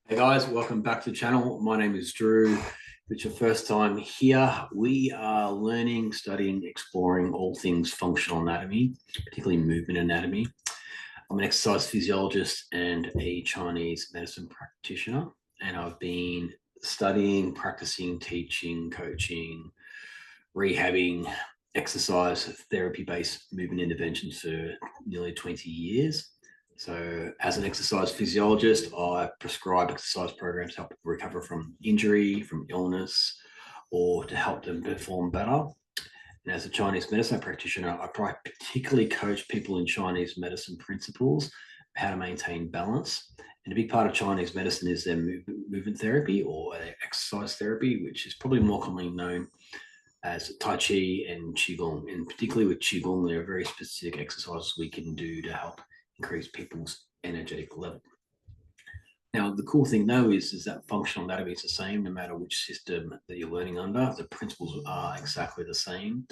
Hey guys, welcome back to the channel. My name is Drew. If it's your first time here, we are learning, studying, exploring all things functional anatomy, particularly movement anatomy. I'm an exercise physiologist and a Chinese medicine practitioner, and I've been studying, practicing, teaching, coaching, rehabbing, exercise therapy-based movement interventions for nearly 20 years. So as an exercise physiologist, I prescribe exercise programs to help people recover from injury, from illness, or to help them perform better. And as a Chinese medicine practitioner, I particularly coach people in Chinese medicine principles, how to maintain balance. And a big part of Chinese medicine is their movement therapy or their exercise therapy, which is probably more commonly known as Tai Chi and Qigong. And particularly with Qigong, there are very specific exercises we can do to help increase people's energetic level. Now, the cool thing though is that functional anatomy is the same no matter which system that you're learning under. The principles are exactly the same.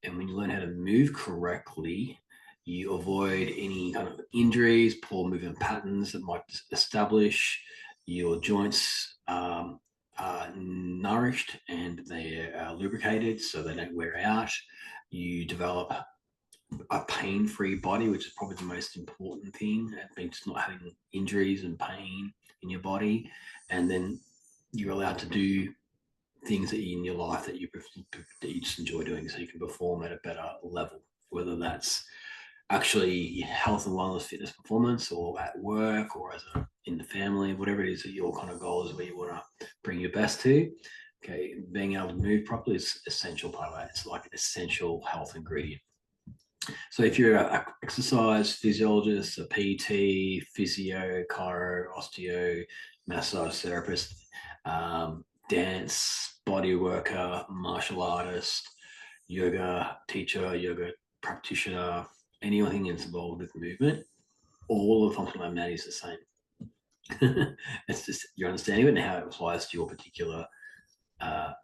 And when you learn how to move correctly, you avoid any kind of injuries, poor movement patterns that might establish. Your joints are nourished and they are lubricated so they don't wear out. You develop a pain-free body, which is probably the most important thing. Just not having injuries and pain in your body, and then you're allowed to do things that in your life that you just enjoy doing, so you can perform at a better level. Whether that's actually health and wellness, fitness, performance, or at work, or in the family, whatever it is that your kind of goal is, where you want to bring your best to. Okay, being able to move properly is essential part of that. It's like an essential health ingredient. So if you're an exercise physiologist, a PT, physio, chiro, osteo, massage therapist, dance, body worker, martial artist, yoga teacher, yoga practitioner, anything that's involved with movement, all of the functional anatomy is the same. It's just your understanding of it and how it applies to your particular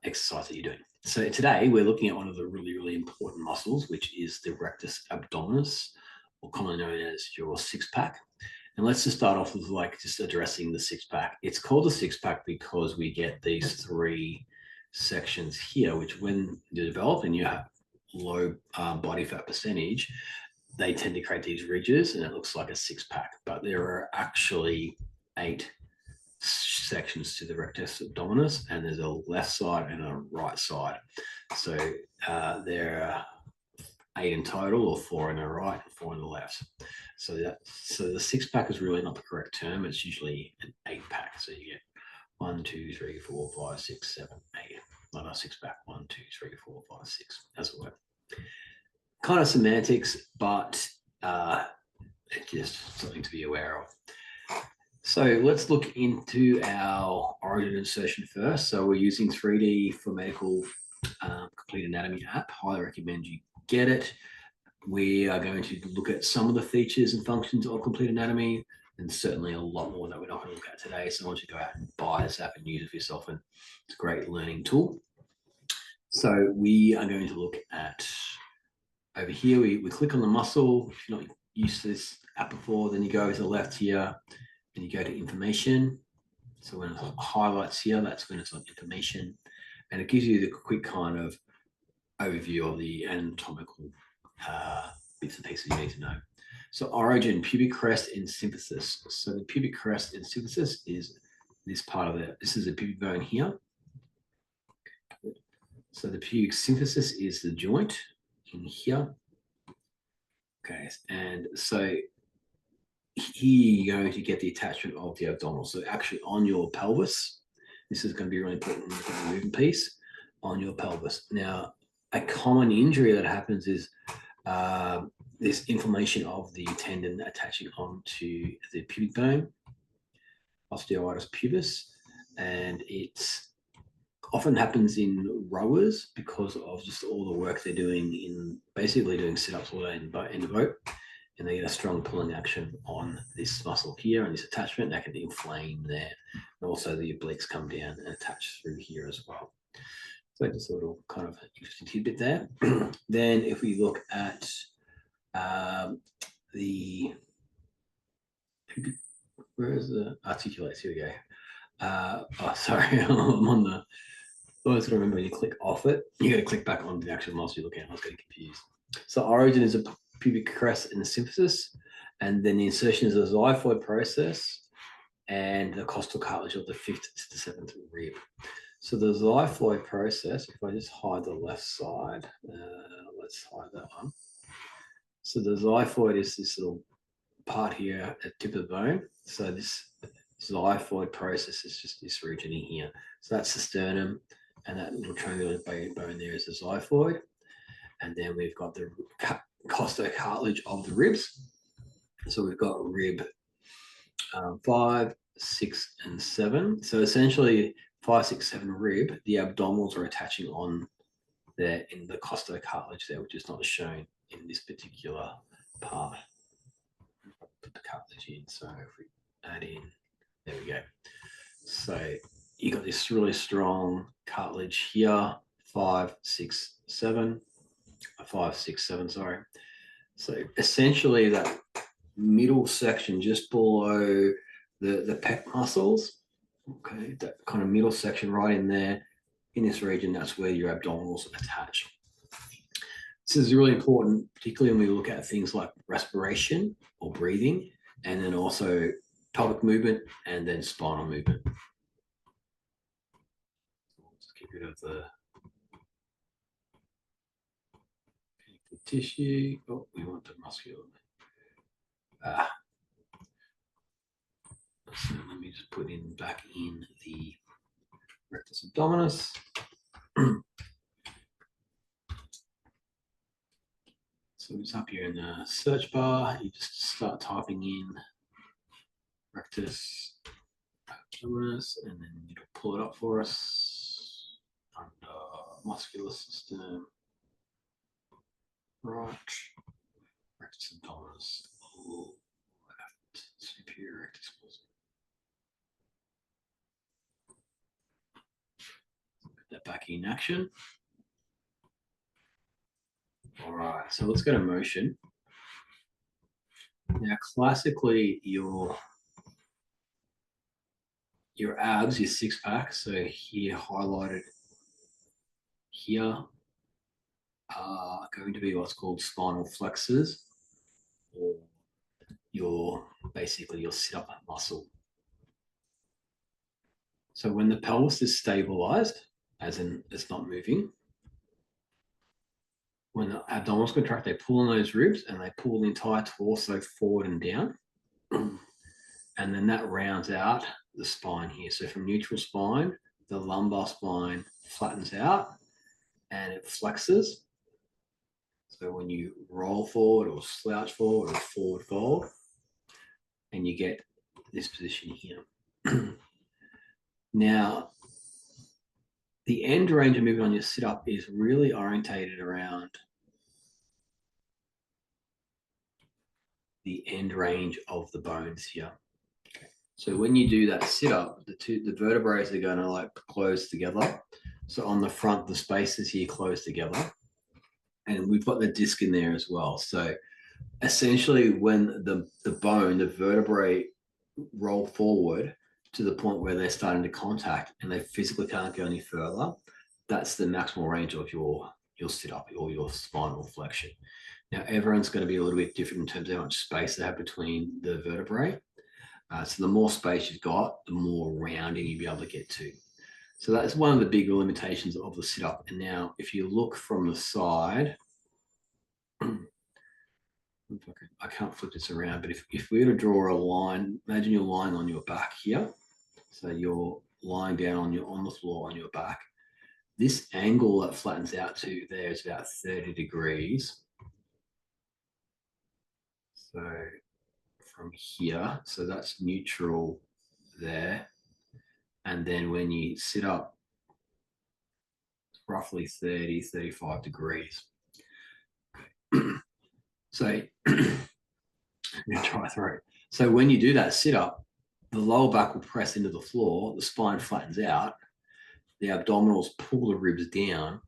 exercise that you're doing. So today we're looking at one of the really important muscles, which is the rectus abdominis, or commonly known as your six pack. And let's just start off with just addressing the six pack. It's called the six pack because we get these three sections here, which when you develop and you have low body fat percentage, they tend to create these ridges and it looks like a six pack, but there are actually 8 sections to the rectus abdominis, and there's a left side and a right side. So there are 8 in total, or 4 in the right and 4 in the left. So the six pack is really not the correct term. It's usually an 8 pack. So you get 1, 2, 3, 4, 5, 6, 7, 8. Not a six pack. 1, 2, 3, 4, 5, 6. As it were. Kind of semantics, but it's just something to be aware of. So let's look into our origin insertion first. So we're using 3D for Medical Complete Anatomy app. Highly recommend you get it. We are going to look at some of the features and functions of Complete Anatomy, and certainly a lot more that we're not going to look at today. So I want you to go out and buy this app and use it for yourself, and it's a great learning tool. So we are going to look at over here. We click on the muscle. If you're not used to this app before, then you go to the left here, and you go to information. So when it highlights here, that's when it's on information, and it gives you the quick kind of overview of the anatomical bits and pieces you need to know. So origin, pubic crest and symphysis. So the pubic crest and symphysis is this part of it. This is the pubic bone here. So the pubic symphysis is the joint in here. Okay, and so here you're going to get the attachment of the abdominal. So actually on your pelvis, this is going to be really important in the movement piece, on your pelvis. Now, a common injury that happens is this inflammation of the tendon attaching onto the pubic bone, osteoitis pubis, and it often happens in rowers because of just all the work they're doing in basically doing sit-ups all day in the boat. And they get a strong pulling action on this muscle here and this attachment that can inflame there. And also the obliques come down and attach through here as well. So just a little kind of interesting tidbit there. Then if we look at where is the articulates? Here we go. Sorry, I'm on the. Always got to remember when you click off it, you got to click back on the actual muscle you're looking at. I was getting confused. So origin is a pubic crest in the symphysis, and then the insertion is a xiphoid process, and the costal cartilage of the 5th to the 7th rib. So the xiphoid process, if I just hide the left side, let's hide that one. So the xiphoid is this little part here at the tip of the bone. So this xiphoid process is just this region in here. So that's the sternum, and that little triangular bone there is the xiphoid. And then we've got the costocartilage of the ribs. So we've got rib 5, 6, and 7. So essentially 5, 6, 7 rib, the abdominals are attaching on there in the costocartilage there, which is not shown in this particular part. Put the cartilage in. So if we add in, there we go. So you got this really strong cartilage here, 5, 6, 7, 5, 6, 7, sorry. So essentially that middle section just below the pec muscles, okay, that kind of middle section right in there, in this region, that's where your abdominals attach. This is really important, particularly when we look at things like respiration or breathing, and then also pelvic movement and then spinal movement. Let's get rid of the tissue. Oh, we want the muscular. So let me just put in back in the rectus abdominis. So it's up here in the search bar. You just start typing in rectus abdominis, and then it'll pull it up for us under muscular system. Right, rectus abdominis, left, superior rectus. Put that back in action. All right, so let's go to motion. Now, classically, your abs, your six pack, so here highlighted here, are going to be what's called spinal flexors, or basically your sit-up muscle. So when the pelvis is stabilized, as in it's not moving, when the abdominals contract, they pull on those ribs and they pull the entire torso forward and down. And then that rounds out the spine here. So from neutral spine, the lumbar spine flattens out and it flexes. So when you roll forward or slouch forward or forward fold, and you get this position here. Now, the end range of movement on your sit-up is really orientated around the end range of the bones here. Okay. So when you do that sit-up, the vertebrae are going to like close together. So on the front, the spaces here close together. And we've got the disc in there as well. So essentially when the bone, the vertebrae roll forward to the point where they're starting to contact and they physically can't go any further, that's the maximal range of your sit-up or your spinal flexion. Now, everyone's going to be a little bit different in terms of how much space they have between the vertebrae. So the more space you've got, the more rounding you'll be able to get to. So that's one of the big limitations of the sit-up. And now, if you look from the side, I can't flip this around, but if we were to draw a line, imagine you're lying on your back here. So you're lying down on the floor on your back. This angle that flattens out to there is about 30 degrees. So from here, so that's neutral there. And then when you sit up, it's roughly 30, 35 degrees. So I'm going to try through. So when you do that sit up, the lower back will press into the floor, the spine flattens out, the abdominals pull the ribs down,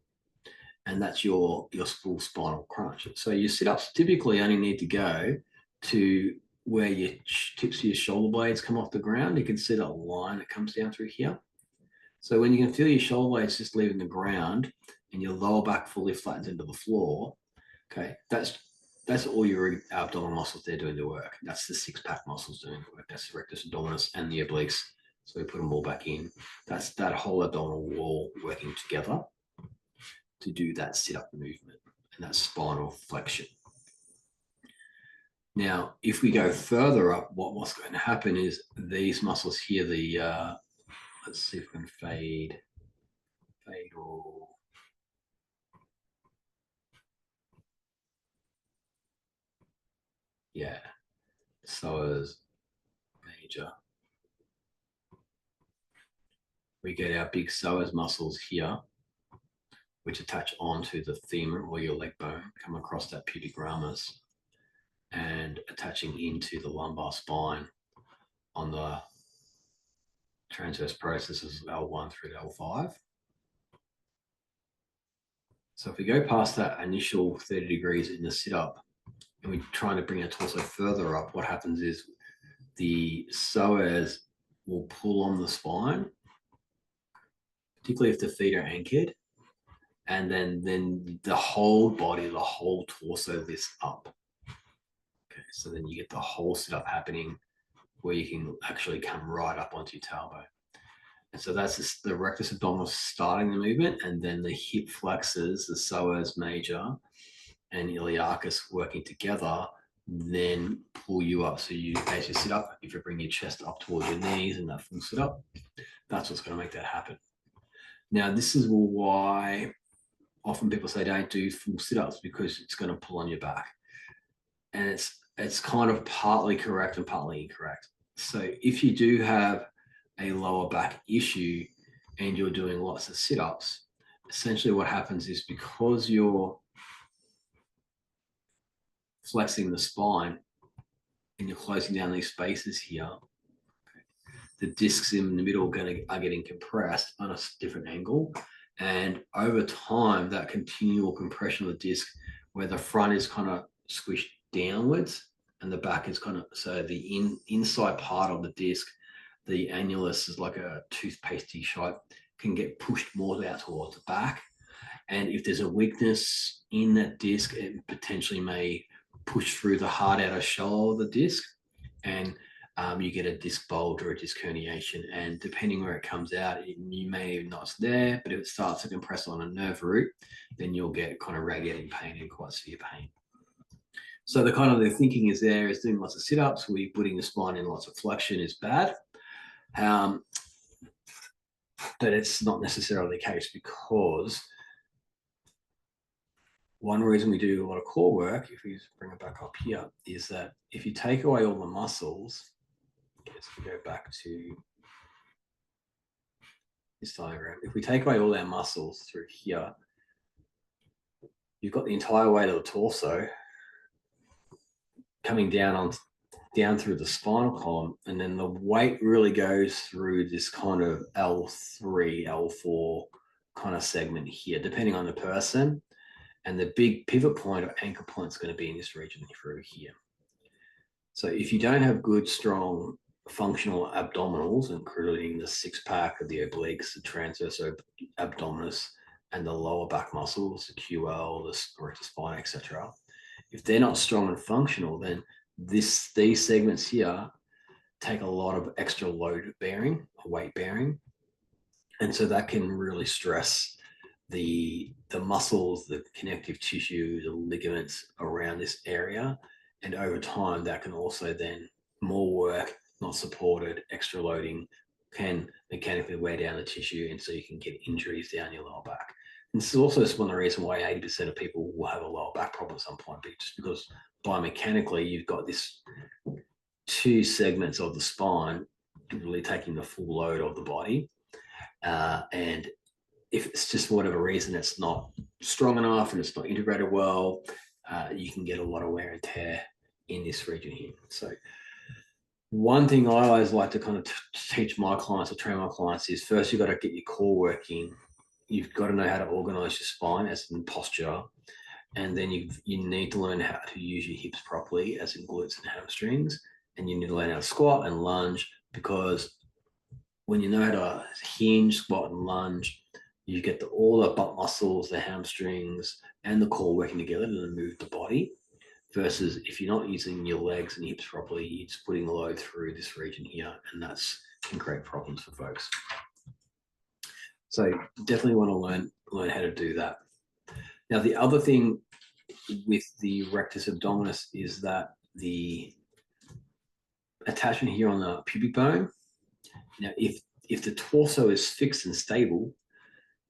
and that's your full spinal crunch. So your sit-ups typically only need to go to where your tips of your shoulder blades come off the ground. You can see that line that comes down through here. So when you can feel your shoulder blades just leaving the ground and your lower back fully flattens into the floor, okay, that's all your abdominal muscles they're doing the work. That's the six-pack muscles doing the work. That's the rectus abdominis and the obliques. So we put them all back in. That's that whole abdominal wall working together to do that sit-up movement and that spinal flexion. Now, if we go further up, what's going to happen is these muscles here, let's see if we can fade or yeah, psoas major. We get our big psoas muscles here, which attach onto the femur or your leg bone, come across that pubic ramus and attaching into the lumbar spine on the transverse processes of L1 through to L5. So if we go past that initial 30 degrees in the sit-up and we're trying to bring our torso further up, what happens is the psoas will pull on the spine, particularly if the feet are anchored, and then the whole body, the whole torso lifts up. Okay, so then you get the whole sit-up happening where you can actually come right up onto your tailbone. And so that's just the rectus abdominis starting the movement, and then the hip flexors, the psoas major and iliacus working together, then pull you up. So you, as you sit up, if you bring your chest up towards your knees and that full sit up, that's what's going to make that happen. Now, this is why often people say don't do full sit-ups, because it's going to pull on your back. And it's kind of partly correct and partly incorrect. So if you do have a lower back issue and you're doing lots of sit-ups, essentially what happens is because you're flexing the spine and you're closing down these spaces here, the discs in the middle are getting compressed on a different angle. And over time, that continual compression of the disc, where the front is kind of squished downwards and the back is kind of, so the inside part of the disc, the annulus is like a toothpastey shape, can get pushed more out towards the back. And if there's a weakness in that disc, it potentially may push through the hard outer shell of the disc, and you get a disc bulge or a disc herniation. And depending where it comes out, you may not it's there, but if it starts to compress on a nerve root, then you'll get kind of radiating pain and quite severe pain. So the kind of the thinking is there is doing lots of sit-ups, we putting the spine in lots of flexion is bad. But it's not necessarily the case, because one reason we do a lot of core work, if we just bring it back up here, is that if you take away all the muscles, let's go back to this diagram. If we take away all our muscles through here, you've got the entire weight of the torso coming down through the spinal column, and then the weight really goes through this kind of L3, L4 kind of segment here, depending on the person. And the big pivot point or anchor point is going to be in this region through here. So if you don't have good, strong, functional abdominals, including the six-pack of the obliques, the transverse abdominis, and the lower back muscles, the QL, the rectus spine, etc., if they're not strong and functional, then these segments here take a lot of extra load bearing, weight bearing, and so that can really stress the muscles, the connective tissue, the ligaments around this area. And over time, that can also then, more work, not supported, extra loading, can mechanically wear down the tissue, and so you can get injuries down your lower back. And this is also one of the reasons why 80% of people will have a lower back problem at some point, just because biomechanically you've got this two segments of the spine really taking the full load of the body. And if it's just for whatever reason it's not strong enough and it's not integrated well, you can get a lot of wear and tear in this region here. So one thing I always like to kind of teach my clients or train my clients is, first you've got to get your core working. You've got to know how to organize your spine as in posture. And then you need to learn how to use your hips properly as in glutes and hamstrings. and you need to learn how to squat and lunge, because when you know how to hinge, squat, and lunge, you get all the butt muscles, the hamstrings, and the core working together to move the body. Versus if you're not using your legs and hips properly, you're just putting the load through this region here, and that's can create problems for folks. So definitely want to learn how to do that. Now, the other thing with the rectus abdominis is that the attachment here on the pubic bone. Now, if the torso is fixed and stable,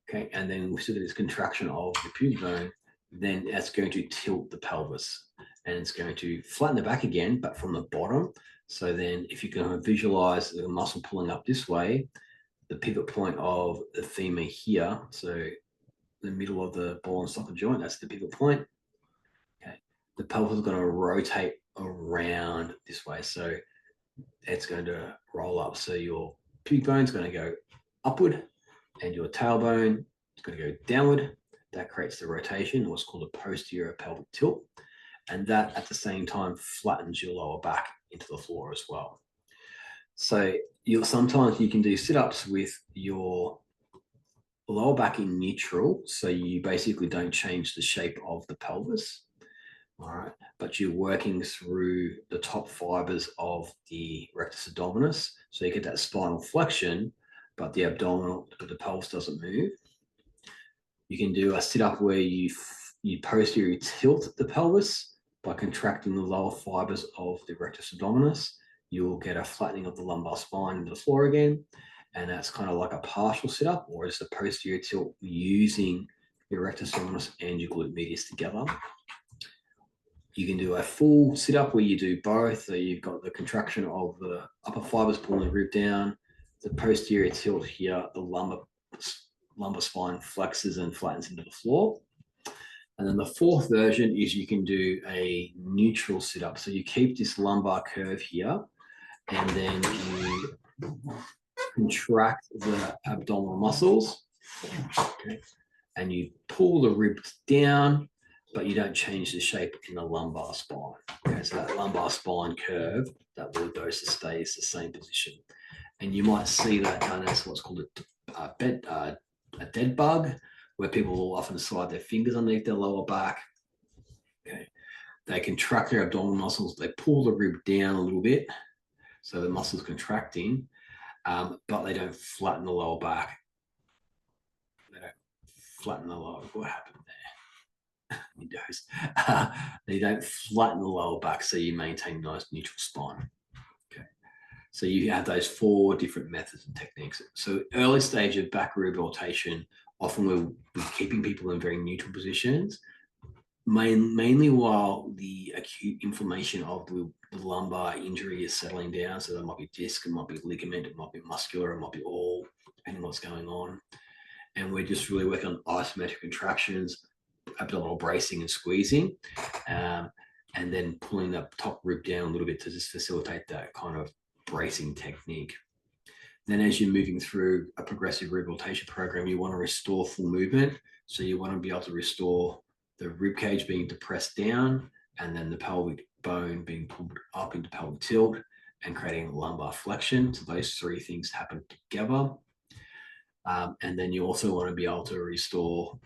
okay, and then we see this contraction of the pubic bone, then that's going to tilt the pelvis, and it's going to flatten the back again, but from the bottom. So then if you can visualize the muscle pulling up this way, the pivot point of the femur here, so the middle of the ball and socket joint, that's the pivot point. Okay, the pelvis is going to rotate around this way, so it's going to roll up. So your pubic bone is going to go upward, and your tailbone is going to go downward. That creates the rotation, what's called a posterior pelvic tilt, and that at the same time flattens your lower back into the floor as well. So sometimes you can do sit-ups with your lower back in neutral, so you basically don't change the shape of the pelvis, all right, but you're working through the top fibers of the rectus abdominis, so you get that spinal flexion, but the pelvis doesn't move. You can do a sit-up where you posteriorly tilt the pelvis by contracting the lower fibers of the rectus abdominis. You'll get a flattening of the lumbar spine into the floor again, and that's kind of like a partial sit-up, or it's a posterior tilt using your rectus abdominis and your glute medius together. You can do a full sit-up where you do both. So you've got the contraction of the upper fibers pulling the rib down, the posterior tilt here, the lumbar spine flexes and flattens into the floor. And then the fourth version is you can do a neutral sit-up. So you keep this lumbar curve here, and then you contract the abdominal muscles, okay, and you pull the ribs down, but you don't change the shape in the lumbar spine. Okay, so that lumbar spine curve, that lordosis stays the same position. And you might see that done as what's called a dead bug, where people will often slide their fingers underneath their lower back. Okay, they contract their abdominal muscles, they pull the rib down a little bit, so the muscle's contracting, but they don't flatten the lower back. They don't flatten the lower. What happened there? Windows. They don't flatten the lower back, so you maintain a nice neutral spine. Okay, so you have those 4 different methods and techniques. So early stage of back rehabilitation, often we're keeping people in very neutral positions, mainly while the acute inflammation of the lumbar injury is settling down. So there might be disc, it might be ligament, it might be muscular, it might be all, depending on what's going on. And we're just really working on isometric contractions, abdominal bracing and squeezing, and then pulling the top rib down a little bit to just facilitate that kind of bracing technique. Then as you're moving through a progressive rehabilitation program, you want to restore full movement. So you want to be able to restore the rib cage being depressed down, and then the pelvic bone being pulled up into pelvic tilt and creating lumbar flexion. So those 3 things happen together. And then you also want to be able to restore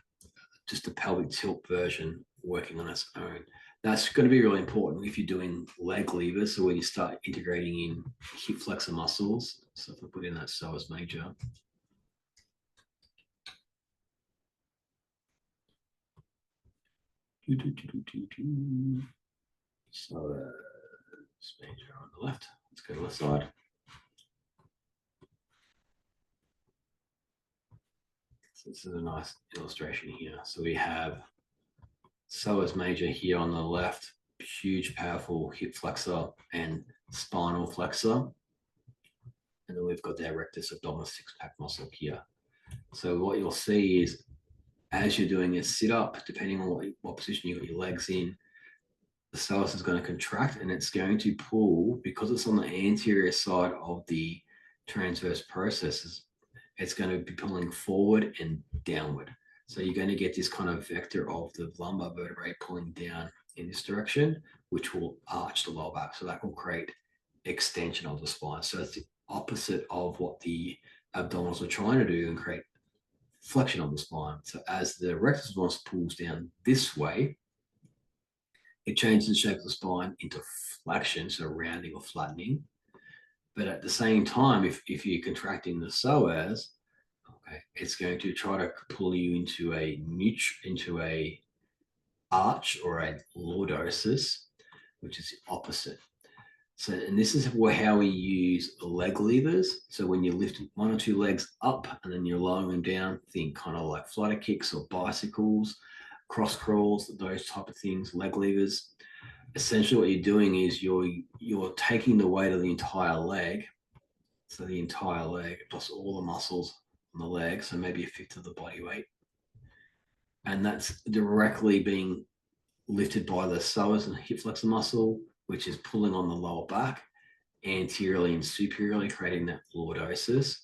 just the pelvic tilt version working on its own. That's going to be really important if you're doing leg levers. So when you start integrating in hip flexor muscles, so if I put in that psoas major. Psoas major on the left. Let's go to the left side. So this is a nice illustration here. So we have psoas major here on the left, huge, powerful hip flexor and spinal flexor. And then we've got the rectus abdominis 6-pack muscle here. So what you'll see is as you're doing a sit-up, depending on what position you've got your legs in, the psoas is going to contract, and it's going to pull, because it's on the anterior side of the transverse processes, it's going to be pulling forward and downward. So you're going to get this kind of vector of the lumbar vertebrae pulling down in this direction, which will arch the lower back. So that will create extension of the spine. So it's the opposite of what the abdominals are trying to do and create flexion of the spine. So as the rectus abdominis pulls down this way, it changes the shape of the spine into flexion, so rounding or flattening. But at the same time, if you're contracting the psoas, okay, it's going to try to pull you into a arch or a lordosis, which is the opposite. So, and this is how we use leg levers. So when you lift one or two legs up and then you're lowering them down, think kind of like flutter kicks or bicycles, cross crawls, those type of things, leg levers. Essentially what you're doing is you're taking the weight of the entire leg, so the entire leg plus all the muscles on the leg, so maybe a fifth of the body weight, and that's directly being lifted by the psoas and hip flexor muscle, which is pulling on the lower back anteriorly and superiorly, creating that lordosis.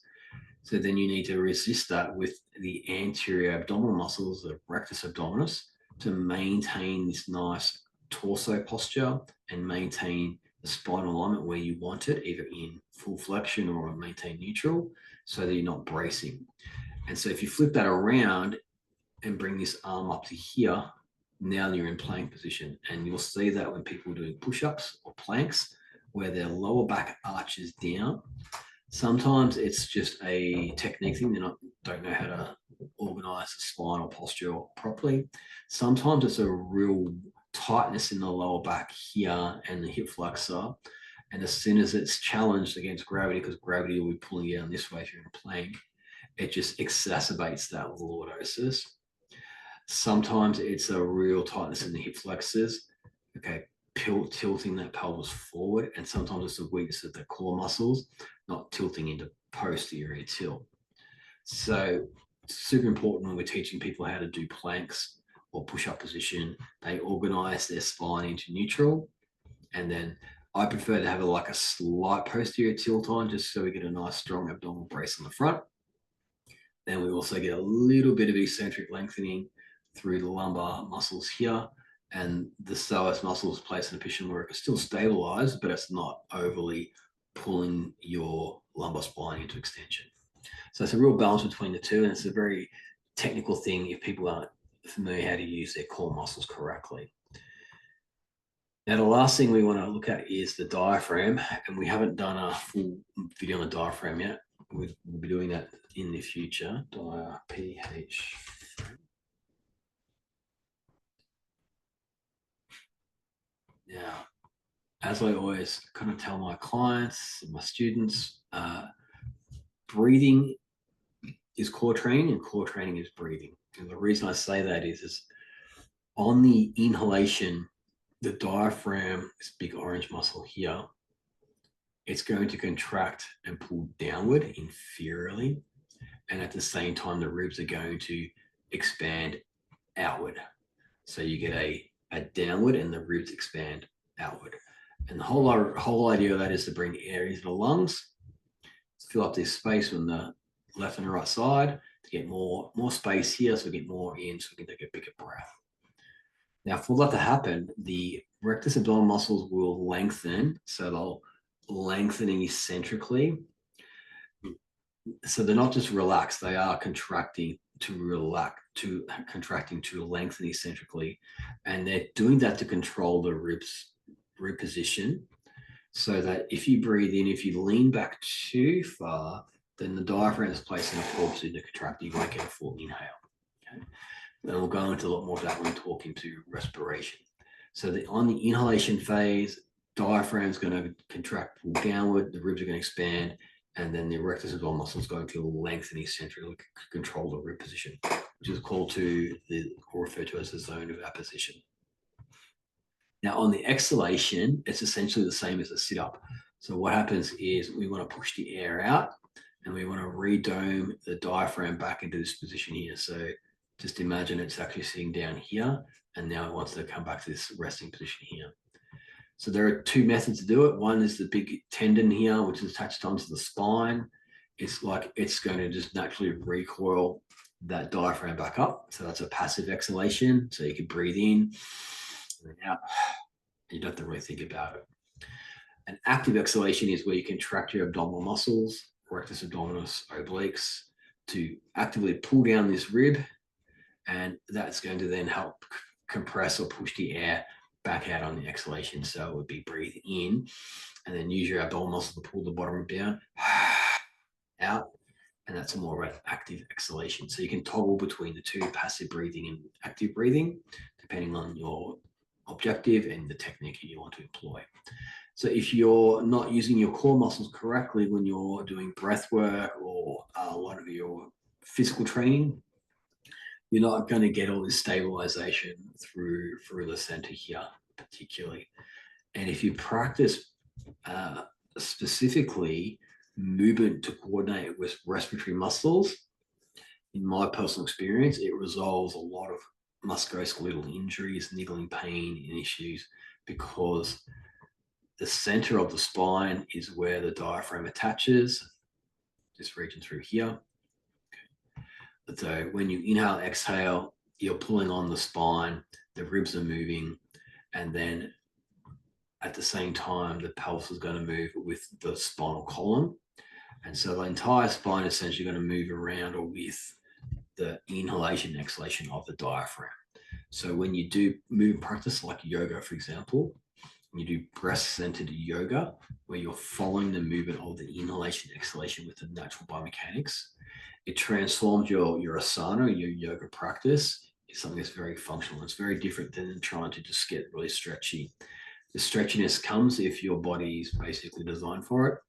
So then you need to resist that with the anterior abdominal muscles, the rectus abdominis, to maintain this nice torso posture and maintain the spinal alignment where you want it, either in full flexion or maintain neutral, so that you're not bracing. And so if you flip that around and bring this arm up to here, now you're in plank position. And you'll see that when people are doing push-ups or planks, where their lower back arches down. Sometimes it's just a technique thing. They don't know how to organize the spinal posture properly. Sometimes it's a real tightness in the lower back here and the hip flexor. And as soon as it's challenged against gravity, because gravity will be pulling you down this way if you're in a plank, it just exacerbates that lordosis. Sometimes it's a real tightness in the hip flexors, okay, tilting that pelvis forward. And sometimes it's a weakness of the core muscles, not tilting into posterior tilt. So super important when we're teaching people how to do planks or push-up position, they organize their spine into neutral. And then I prefer to have like a slight posterior tilt on, just so we get a nice strong abdominal brace on the front. Then we also get a little bit of eccentric lengthening through the lumbar muscles here, and the psoas muscles placed in a position where it's still stabilized, but it's not overly pulling your lumbar spine into extension. So it's a real balance between the two, and it's a very technical thing if people aren't familiar how to use their core muscles correctly. Now, the last thing we want to look at is the diaphragm, and we haven't done a full video on the diaphragm yet. We'll be doing that in the future. PH. Now, as I always kind of tell my clients and my students, breathing is core training and core training is breathing. And the reason I say that is on the inhalation, the diaphragm, this big orange muscle here, it's going to contract and pull downward inferiorly. And at the same time, the ribs are going to expand outward. So you get a downward and the ribs expand outward. And the whole idea of that is to bring air into the lungs, fill up this space on the left and the right side to get more space here, so we get more in, so we can take a bigger breath. Now, for that to happen, the rectus abdominal muscles will lengthen, so they'll lengthening eccentrically. So they're not just relaxed; they are contracting to lengthen eccentrically, and they're doing that to control the rib position, so that if you breathe in, if you lean back too far, then the diaphragm is placed in a full position to contract. You won't get a full inhale. Okay? And we'll go into a lot more of that when talking to respiration. So on the inhalation phase, diaphragm is going to contract, pull downward, the ribs are going to expand, and then the rectus abdominal muscle is going to lengthen eccentrically to control the rib position, which is called or referred to as the zone of apposition. Now, on the exhalation, it's essentially the same as a sit-up. So what happens is we want to push the air out, and we want to redome the diaphragm back into this position here. So just imagine it's actually sitting down here, and now it wants to come back to this resting position here. So there are two methods to do it. One is the big tendon here, which is attached onto the spine. It's like it's going to just naturally recoil that diaphragm back up. So that's a passive exhalation. So you can breathe in and out. You don't have to really think about it. An active exhalation is where you contract your abdominal muscles, rectus abdominis, obliques, to actively pull down this rib, and that's going to then help compress or push the air back out on the exhalation. So it would be breathe in and then use your abdominal muscle to pull the bottom rib down, out, and that's a more active exhalation. So you can toggle between the two, passive breathing and active breathing, depending on your objective and the technique you want to employ. So if you're not using your core muscles correctly when you're doing breath work or a lot of your physical training, you're not going to get all this stabilization through the center here, particularly. And if you practice specifically movement to coordinate with respiratory muscles, in my personal experience, it resolves a lot of musculoskeletal injuries, niggling pain, and issues, because the center of the spine is where the diaphragm attaches, this region through here. So when you inhale, exhale, you're pulling on the spine, the ribs are moving, and then at the same time, the pelvis is going to move with the spinal column. And so the entire spine is essentially going to move around or with the inhalation and exhalation of the diaphragm. So when you do movement practice like yoga, for example, you do breast-centered yoga, where you're following the movement of the inhalation and exhalation with the natural biomechanics, it transforms your asana, your yoga practice, into something that's very functional. It's very different than trying to just get really stretchy. The stretchiness comes if your body is basically designed for it,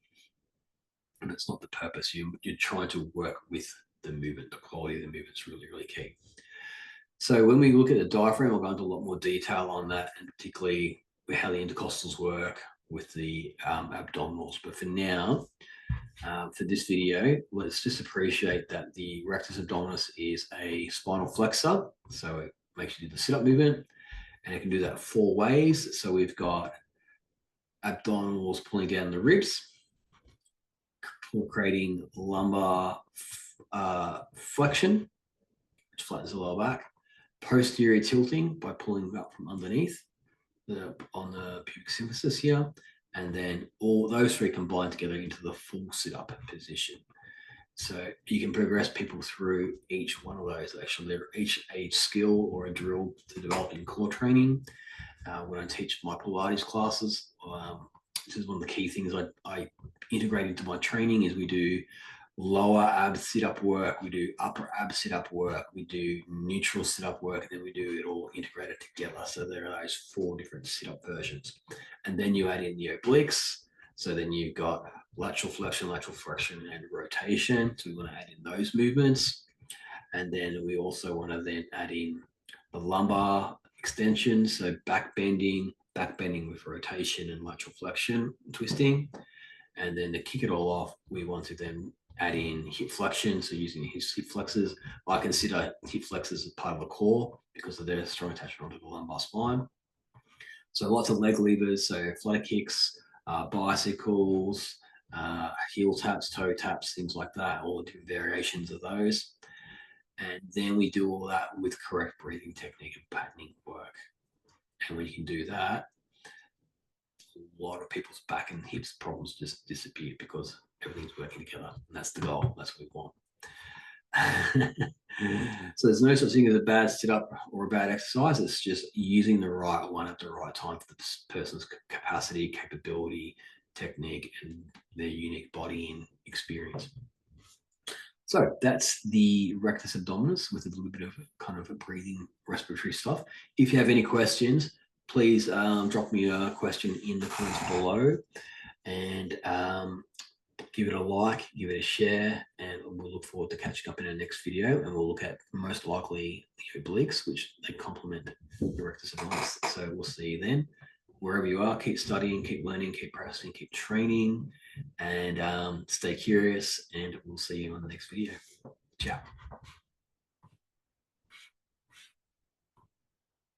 and it's not the purpose. You're trying to work with the movement. The quality of the movement is really, really key. So when we look at the diaphragm, we'll go into a lot more detail on that, and particularly how the intercostals work with the abdominals. But for now, for this video, let's just appreciate that the rectus abdominis is a spinal flexor. So it makes you do the sit-up movement, and it can do that 4 ways. So we've got abdominals pulling down the ribs, creating lumbar flexion, which flattens the lower back, posterior tilting by pulling up from underneath on the pubic symphysis here, and then all those 3 combined together into the full sit-up position. So you can progress people through each one of those. Actually, they're each a skill or a drill to develop in core training. When I teach my Pilates classes, this is one of the key things I integrate into my training. Is we do lower ab sit-up work, we do upper ab sit-up work, we do neutral sit-up work, and then we do it all integrated together. So there are those 4 different sit-up versions. And then you add in the obliques. So then you've got lateral flexion, and rotation. So we want to add in those movements. And then we also want to then add in the lumbar extension. So back bending with rotation and lateral flexion, twisting. And then to kick it all off, we want to then add in hip flexion. So using his hip flexors, I consider hip flexors as part of the core because of their strong attachment onto the lumbar spine. So lots of leg levers, so flutter kicks, bicycles, heel taps, toe taps, things like that, all the different variations of those. And then we do all that with correct breathing technique and patterning work. And when you can do that, a lot of people's back and hips problems just disappear because everything's working together. And that's the goal. That's what we want. So there's no such thing as a bad sit-up or a bad exercise. It's just using the right one at the right time for the person's capacity, capability, technique, and their unique body and experience. So that's the rectus abdominis with a little bit of kind of a breathing respiratory stuff. If you have any questions, please drop me a question in the comments below, and give it a like, give it a share, and we'll look forward to catching up in our next video. And we'll look at most likely the obliques, which they complement the rectus abdominis. So we'll see you then. Wherever you are, keep studying, keep learning, keep practicing, keep training, and stay curious. And we'll see you on the next video. Ciao.